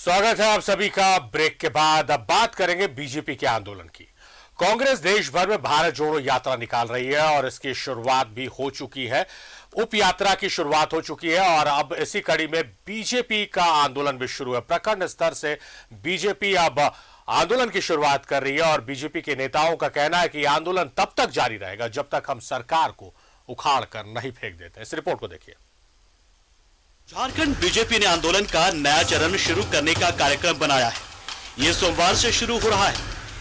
स्वागत है आप सभी का। ब्रेक के बाद अब बात करेंगे बीजेपी के आंदोलन की। कांग्रेस देश भर में भारत जोड़ो यात्रा निकाल रही है और इसकी शुरुआत भी हो चुकी है। उप यात्रा की शुरुआत हो चुकी है और अब इसी कड़ी में बीजेपी का आंदोलन भी शुरू है। प्रखंड स्तर से बीजेपी अब आंदोलन की शुरुआत कर रही है और बीजेपी के नेताओं का कहना है कि आंदोलन तब तक जारी रहेगा जब तक हम सरकार को उखाड़ कर नहीं फेंक देते। इस रिपोर्ट को देखिए। झारखंड बीजेपी ने आंदोलन का नया चरण शुरू करने का कार्यक्रम बनाया है। ये सोमवार से शुरू हो रहा है।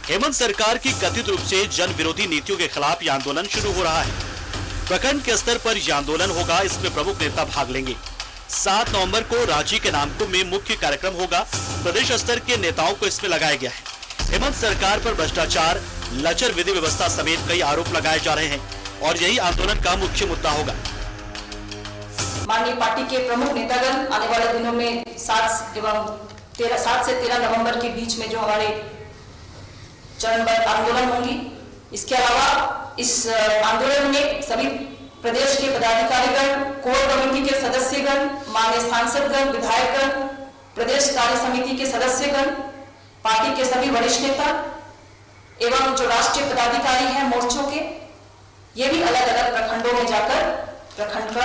हेमंत सरकार की कथित रूप से जन विरोधी नीतियों के खिलाफ यह आंदोलन शुरू हो रहा है। प्रखंड के स्तर पर यह आंदोलन होगा, इसमें प्रमुख नेता भाग लेंगे। 7 नवंबर को रांची के नामकुम में मुख्य कार्यक्रम होगा। प्रदेश स्तर के नेताओं को इसमें लगाया गया है। हेमंत सरकार पर भ्रष्टाचार, लचर विधि व्यवस्था समेत कई आरोप लगाए जा रहे हैं और यही आंदोलन का मुख्य मुद्दा होगा। माननीय पार्टी के प्रमुख नेतागण आने वाले दिनों में 7 से 13 नवंबर के बीच में जो हमारे चरणबद्ध आंदोलन होंगी, इसके अलावा इस आंदोलन में सभी प्रदेश के पदाधिकारीगण, कोर कमेटी के सदस्यगण, माननीय सांसदगण, विधायकगण, प्रदेश कार्य समिति के सदस्यगण, पार्टी के सभी वरिष्ठ नेता एवं जो राष्ट्रीय पदाधिकारी हैं मोर्चों के, ये भी अलग अलग प्रखंडों में जाकर प्रखंड का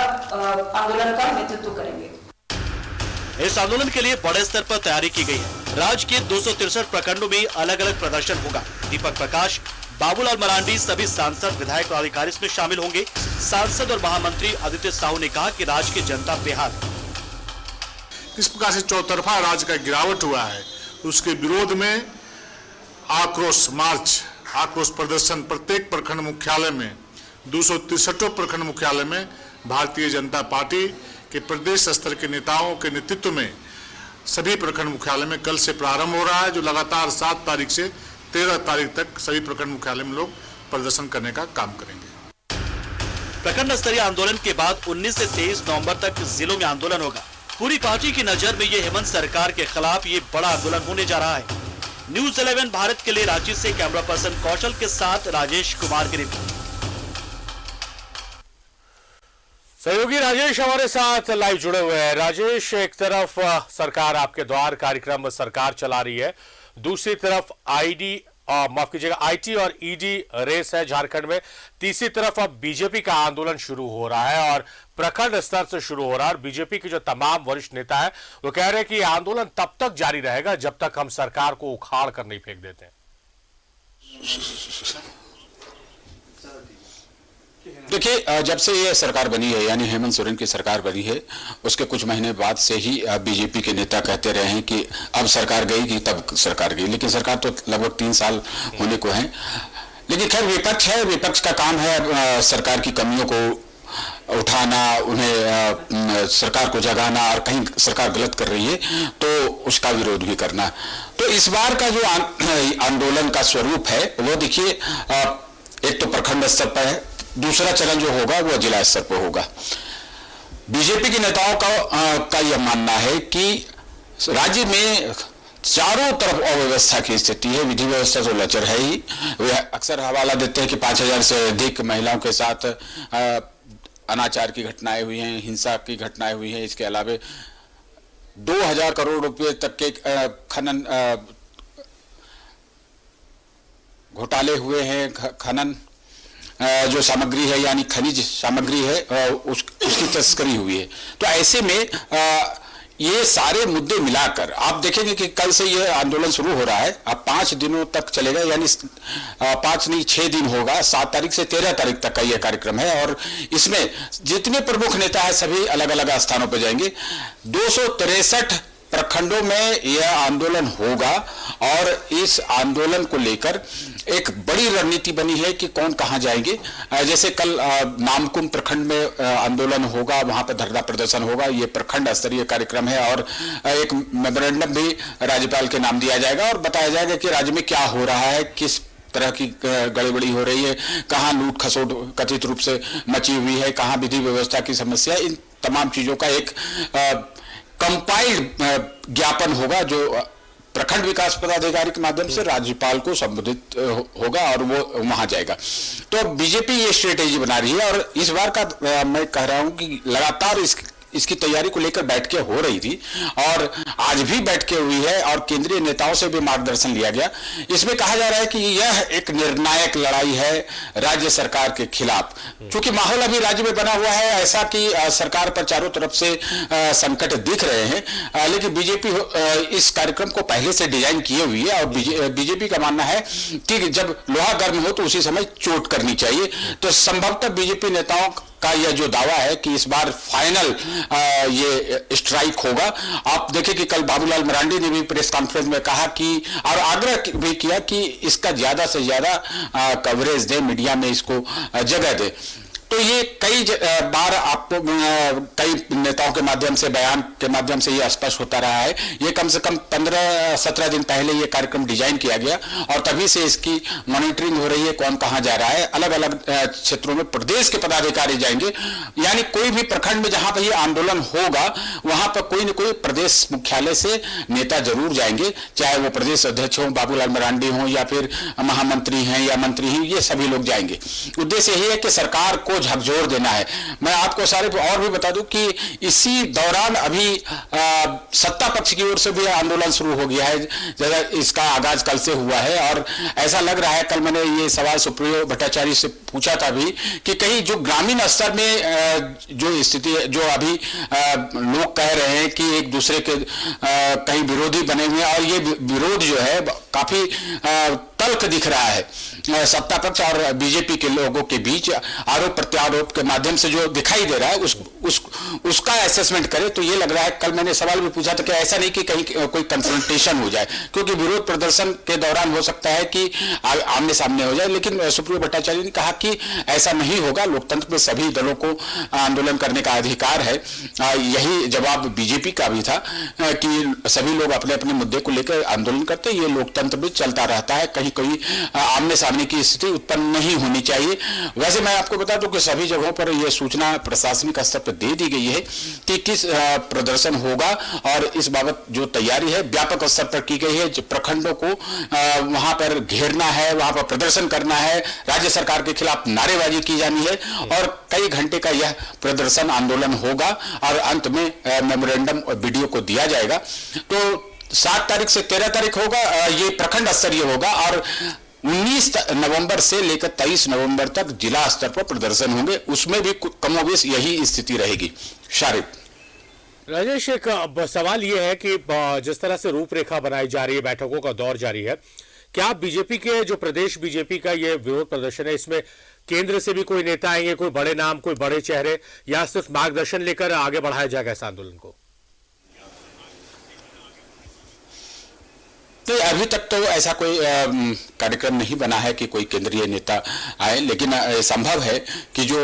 आंदोलन का नेतृत्व करेंगे। इस आंदोलन के लिए बड़े स्तर पर तैयारी की गई है। राज्य के 263 प्रखंडों में अलग अलग प्रदर्शन होगा। दीपक प्रकाश, बाबूलाल मरांडी, सभी सांसद, विधायक और अधिकारी इसमें शामिल होंगे। सांसद और महामंत्री आदित्य साहू ने कहा कि राज्य की जनता बेहाल है। इस प्रकार से चौतरफा राज्य का गिरावट हुआ है, उसके विरोध में आक्रोश मार्च, आक्रोश प्रदर्शन प्रत्येक प्रखंड मुख्यालय में 263 प्रखंड मुख्यालय में भारतीय जनता पार्टी के प्रदेश स्तर के नेताओं के नेतृत्व में सभी प्रखंड मुख्यालय में कल से प्रारंभ हो रहा है, जो लगातार 7 तारीख से 13 तारीख तक सभी प्रखंड मुख्यालय में लोग प्रदर्शन करने का काम करेंगे। प्रखंड स्तरीय आंदोलन के बाद 19 से 23 नवंबर तक जिलों में आंदोलन होगा। पूरी पार्टी की नजर में ये हेमंत सरकार के खिलाफ ये बड़ा आंदोलन होने जा रहा है। न्यूज 11 भारत के लिए रांची से कैमरा पर्सन कौशल के साथ राजेश कुमार की रिपोर्ट। सहयोगी राजेश हमारे साथ लाइव जुड़े हुए हैं। राजेश, एक तरफ सरकार आपके द्वार कार्यक्रम सरकार चला रही है, दूसरी तरफ आईटी और ईडी रेस है झारखंड में, तीसरी तरफ अब बीजेपी का आंदोलन शुरू हो रहा है और प्रखंड स्तर से शुरू हो रहा है। और बीजेपी के जो तमाम वरिष्ठ नेता है वो कह रहे हैं कि आंदोलन तब तक जारी रहेगा जब तक हम सरकार को उखाड़ कर नहीं फेंक देते। देखिए, जब से ये सरकार बनी है, यानी हेमंत सोरेन की सरकार बनी है, उसके कुछ महीने बाद से ही बीजेपी के नेता कहते रहे हैं कि अब सरकार गई कि तब सरकार गई, लेकिन सरकार तो लगभग 3 साल होने को है। लेकिन खैर विपक्ष है, विपक्ष का काम है सरकार की कमियों को उठाना, उन्हें सरकार को जगाना, और कहीं सरकार गलत कर रही है तो उसका विरोध भी करना। तो इस बार का जो आंदोलन का स्वरूप है वो देखिए, एक तो प्रखंड स्तर पर है, दूसरा चरण जो होगा वो जिला स्तर पर होगा। बीजेपी के नेताओं का यह मानना है कि राज्य में चारों तरफ अव्यवस्था की स्थिति है, विधि व्यवस्था तो लचर है ही। वे अक्सर हवाला देते हैं कि 5000 से अधिक महिलाओं के साथ अनाचार की घटनाएं हुई हैं, हिंसा की घटनाएं हुई हैं। इसके अलावा 2000 करोड़ रुपए तक के खनन घोटाले हुए हैं। खनन जो सामग्री है, यानी खनिज सामग्री है, उसकी तस्करी हुई है। तो ऐसे में ये सारे मुद्दे मिलाकर आप देखेंगे कि कल से ये आंदोलन शुरू हो रहा है। अब 5 दिनों तक चलेगा, यानी 5 नहीं 6 दिन होगा। 7 तारीख से 13 तारीख तक का ये कार्यक्रम है और इसमें जितने प्रमुख नेता है सभी अलग अलग स्थानों पर जाएंगे। 263 प्रखंडों में यह आंदोलन होगा और इस आंदोलन को लेकर एक बड़ी रणनीति बनी है कि कौन कहां जाएंगे। जैसे कल नामकुम प्रखंड में आंदोलन होगा, वहां पर धरना प्रदर्शन होगा। ये प्रखंड स्तरीय कार्यक्रम है और एक मेमोरेंडम भी राज्यपाल के नाम दिया जाएगा और बताया जाएगा कि राज्य में क्या हो रहा है, किस तरह की गड़बड़ी हो रही है, कहां लूट खसोट कथित रूप से मची हुई है, कहां विधि व्यवस्था की समस्या। इन तमाम चीजों का एक कंपाइल्ड ज्ञापन होगा जो प्रखंड विकास पदाधिकारी के माध्यम से राज्यपाल को संबोधित होगा और वो वहां जाएगा। तो बीजेपी ये स्ट्रेटेजी बना रही है और इस बार का मैं कह रहा हूं कि लगातार इसकी तैयारी को लेकर बैठकें हो रही थी और आज भी बैठकें हुई है और केंद्रीय नेताओं से भी मार्गदर्शन लिया गया। इसमें कहा जा रहा है कि यह एक निर्णायक लड़ाई है राज्य सरकार के खिलाफ, क्योंकि माहौल अभी राज्य में बना हुआ है ऐसा कि सरकार पर चारों तरफ से संकट दिख रहे हैं, लेकिन बीजेपी इस कार्यक्रम को पहले से डिजाइन किए हुई है और बीजेपी का मानना है कि जब लोहा गर्म हो तो उसी समय चोट करनी चाहिए। तो संभवतः बीजेपी नेताओं का यह जो दावा है कि इस बार फाइनल ये स्ट्राइक होगा। आप देखें कि कल बाबूलाल मरांडी ने भी प्रेस कॉन्फ्रेंस में कहा कि और आग्रह भी किया कि इसका ज्यादा से ज्यादा कवरेज दे, मीडिया में इसको जगह दे। तो ये कई बार आपको कई नेताओं के माध्यम से, बयान के माध्यम से ये स्पष्ट होता रहा है। ये कम से कम 15-17 दिन पहले ये कार्यक्रम डिजाइन किया गया और तभी से इसकी मॉनिटरिंग हो रही है, कौन कहां जा रहा है। अलग अलग क्षेत्रों में प्रदेश के पदाधिकारी जाएंगे, यानी कोई भी प्रखंड में जहां पर ये आंदोलन होगा वहां पर कोई न कोई प्रदेश मुख्यालय से नेता जरूर जाएंगे, चाहे वो प्रदेश अध्यक्ष हो, बाबूलाल मरांडी हो या फिर महामंत्री हैं या मंत्री हैं, ये सभी लोग जाएंगे। उद्देश्य यही है कि सरकार को झकझोर देना है। मैं आपको सारे और भी बता दूं कि इसी दौरान अभी सत्ता पक्ष की ओर से भी आंदोलन शुरू हो गया है, जैसा इसका आगाज कल से हुआ है और ऐसा लग रहा है, कल मैंने ये सवाल सुप्रियो भट्टाचार्य से पूछा था भी कि कहीं जो ग्रामीण स्तर में जो स्थिति जो अभी लोग कह रहे हैं कि एक दूसरे के कहीं विरोधी बने हुए और ये विरोध जो है काफी तल्ख दिख रहा है सत्ता पक्ष और बीजेपी के लोगों के बीच, आरोप प्रत्यारोप के माध्यम से जो दिखाई दे रहा है उसका असेसमेंट करें तो ये लग रहा है। कल मैंने सवाल भी पूछा था कि ऐसा नहीं कि कहीं कोई कंफ्रंटेशन हो जाए, क्योंकि विरोध प्रदर्शन के दौरान हो सकता है कि आमने सामने हो जाए, लेकिन सुप्रियो भट्टाचार्य ने कहा कि ऐसा नहीं होगा। लोकतंत्र में सभी दलों को आंदोलन करने का अधिकार है। यही जवाब बीजेपी का भी था कि सभी लोग अपने अपने मुद्दे को लेकर आंदोलन करते, ये लोकतंत्र में चलता रहता है, कहीं कहीं आमने सामने की स्थिति उत्पन्न नहीं होनी चाहिए। वैसे मैं आपको बता दूं कि सभी जगहों पर यह सूचना प्रशासनिक स्तर पर दे दी गई है कि किस प्रदर्शन होगा और इस बाबत जो तैयारी है व्यापक स्तर पर की गई है। प्रखंडों को वहां पर घेरना है, वहां पर प्रदर्शन करना है, राज्य सरकार के खिलाफ नारेबाजी की जानी है और कई घंटे का यह प्रदर्शन आंदोलन होगा और अंत में मेमोरेंडम और वीडियो को दिया जाएगा। तो 7 तारीख से 13 तारीख होगा, ये प्रखंड स्तरीय होगा और 19 नवंबर से लेकर 23 नवंबर तक जिला स्तर पर प्रदर्शन होंगे, उसमें भी कमोबेश यही स्थिति रहेगी। शारिफ राजेश, एक सवाल यह है कि जिस तरह से रूपरेखा बनाई जा रही है, बैठकों का दौर जारी है, क्या बीजेपी के जो प्रदेश बीजेपी का ये विरोध प्रदर्शन है इसमें केंद्र से भी कोई नेता आएंगे, कोई बड़े नाम, कोई बड़े चेहरे, या सिर्फ मार्गदर्शन लेकर आगे बढ़ाया जाएगा इस आंदोलन को? तो अभी तक तो ऐसा कोई कार्यक्रम नहीं बना है कि कोई केंद्रीय नेता आए, लेकिन संभव है कि जो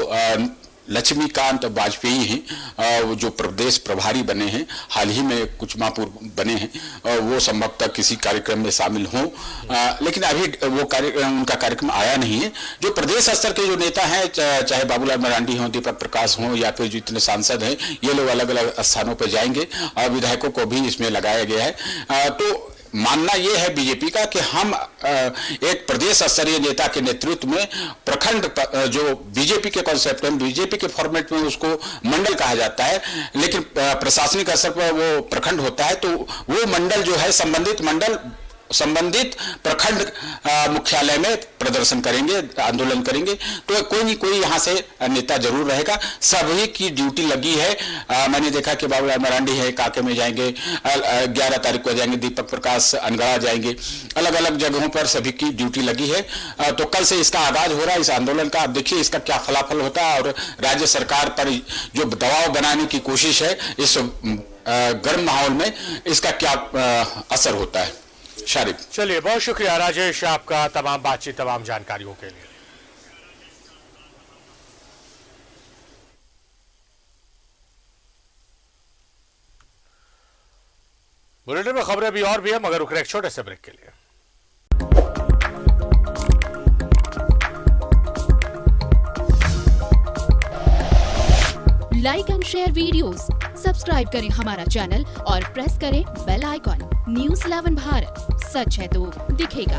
लक्ष्मीकांत वाजपेयी हैं, जो प्रदेश प्रभारी बने हैं, हाल ही में कुछ माह पूर्व बने हैं, वो संभवतः किसी कार्यक्रम में शामिल हों, लेकिन अभी वो उनका कार्यक्रम आया नहीं है। जो प्रदेश स्तर के जो नेता हैं, चाहे बाबूलाल मरांडी हों, दीपक प्रकाश हों या फिर जो इतने सांसद हैं, ये लोग अलग अलग स्थानों पर जाएंगे और विधायकों को भी इसमें लगाया गया है। तो मानना यह है बीजेपी का कि हम एक प्रदेश स्तरीय नेता के नेतृत्व में प्रखंड, जो बीजेपी के कॉन्सेप्ट में, बीजेपी के फॉर्मेट में उसको मंडल कहा जाता है, लेकिन प्रशासनिक स्तर पर वो प्रखंड होता है, तो वो मंडल जो है संबंधित प्रखंड मुख्यालय में प्रदर्शन करेंगे, आंदोलन करेंगे। तो कोई नहीं कोई यहां से नेता जरूर रहेगा, सभी की ड्यूटी लगी है। मैंने देखा कि बाबूलाल मरांडी है, काके में जाएंगे, 11 तारीख को जाएंगे, दीपक प्रकाश अनगढ़ा जाएंगे, अलग अलग जगहों पर सभी की ड्यूटी लगी है। तो कल से इसका आगाज हो रहा है इस आंदोलन का। अब देखिए इसका क्या फलाफल होता है और राज्य सरकार पर जो दबाव बनाने की कोशिश है इस गर्म माहौल में, इसका क्या असर होता है। शारिफ, चलिए, बहुत शुक्रिया राजेश आपका तमाम बातचीत, तमाम जानकारियों के लिए। बुलेटिन में खबरें भी और भी है, मगर रुक रहे एक छोटे से ब्रेक के लिए। Like and share videos, subscribe करें हमारा चैनल और प्रेस करें बेल आइकॉन। न्यूज़ 11 भारत, सच है तो दिखेगा।